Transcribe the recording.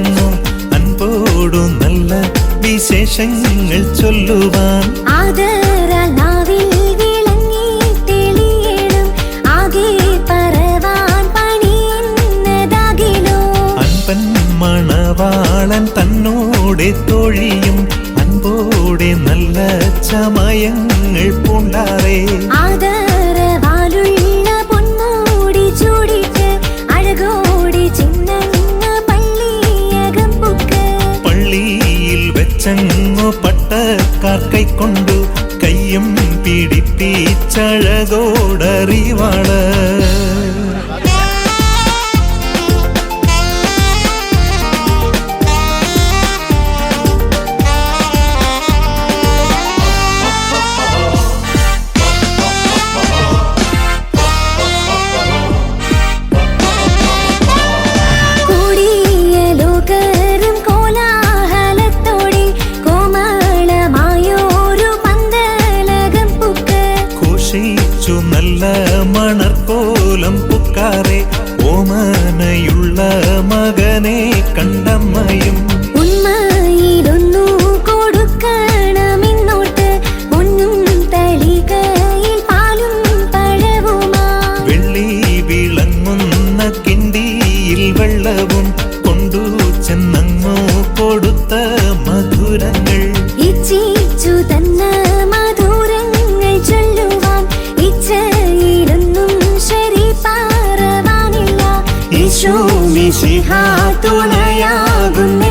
ചെന്നു അൻപോടു നല്ല വിശേഷങ്ങൾ ചൊല്ലുവാൻ. ആദരാൽ നാവിൽ വിളങ്ങി തെളിയണം ആകെ പറവാൻ പണിയുന്നതാകിലോ. അൻപൻ മണവാളൻ തന്നോടെ തൊഴിയും അൻപോടെ നല്ല ചമയങ്ങൾ പൂണ്ടാറേ. ആദരവാലുള്ള പൊന്മൂടി ചൂടിട്ട് അഴകോടി ചിന്നങ്ങ പള്ളിയകം പുക്ക്. പള്ളിയിൽ വെച്ചങ്ങു പട്ടക്കാർ കൈക്കൊണ്ടു കയ്യും പിടിപ്പിച്ചഴകോടറിവാള്. നല്ല മണർക്കോലം പുക്കാറെ ഓമനയുള്ള മകനെ കണ്ടമ്മയും. ഉന്മയിലൊന്നു കൊടുക്കണമെന്നോട്ട് ഒന്നും തളികയിൽ പാലും പഴവുമാ. വെള്ളി വിളങ്ങുന്ന കിണ്ടിയിൽ വെള്ളവും കൊണ്ടു ചെന്നങ്ങു കൊടുത്ത മധുരങ്ങൾ. ഇച്ഛിച്ചു തന്ന മധുരങ്ങൾ ചൊല്ലുവാൻ ഇച്ഛയിലൊന്നും ശരി പറവാനില്ല. ഈശോ മിശിഹാ തുണയാകുന്ന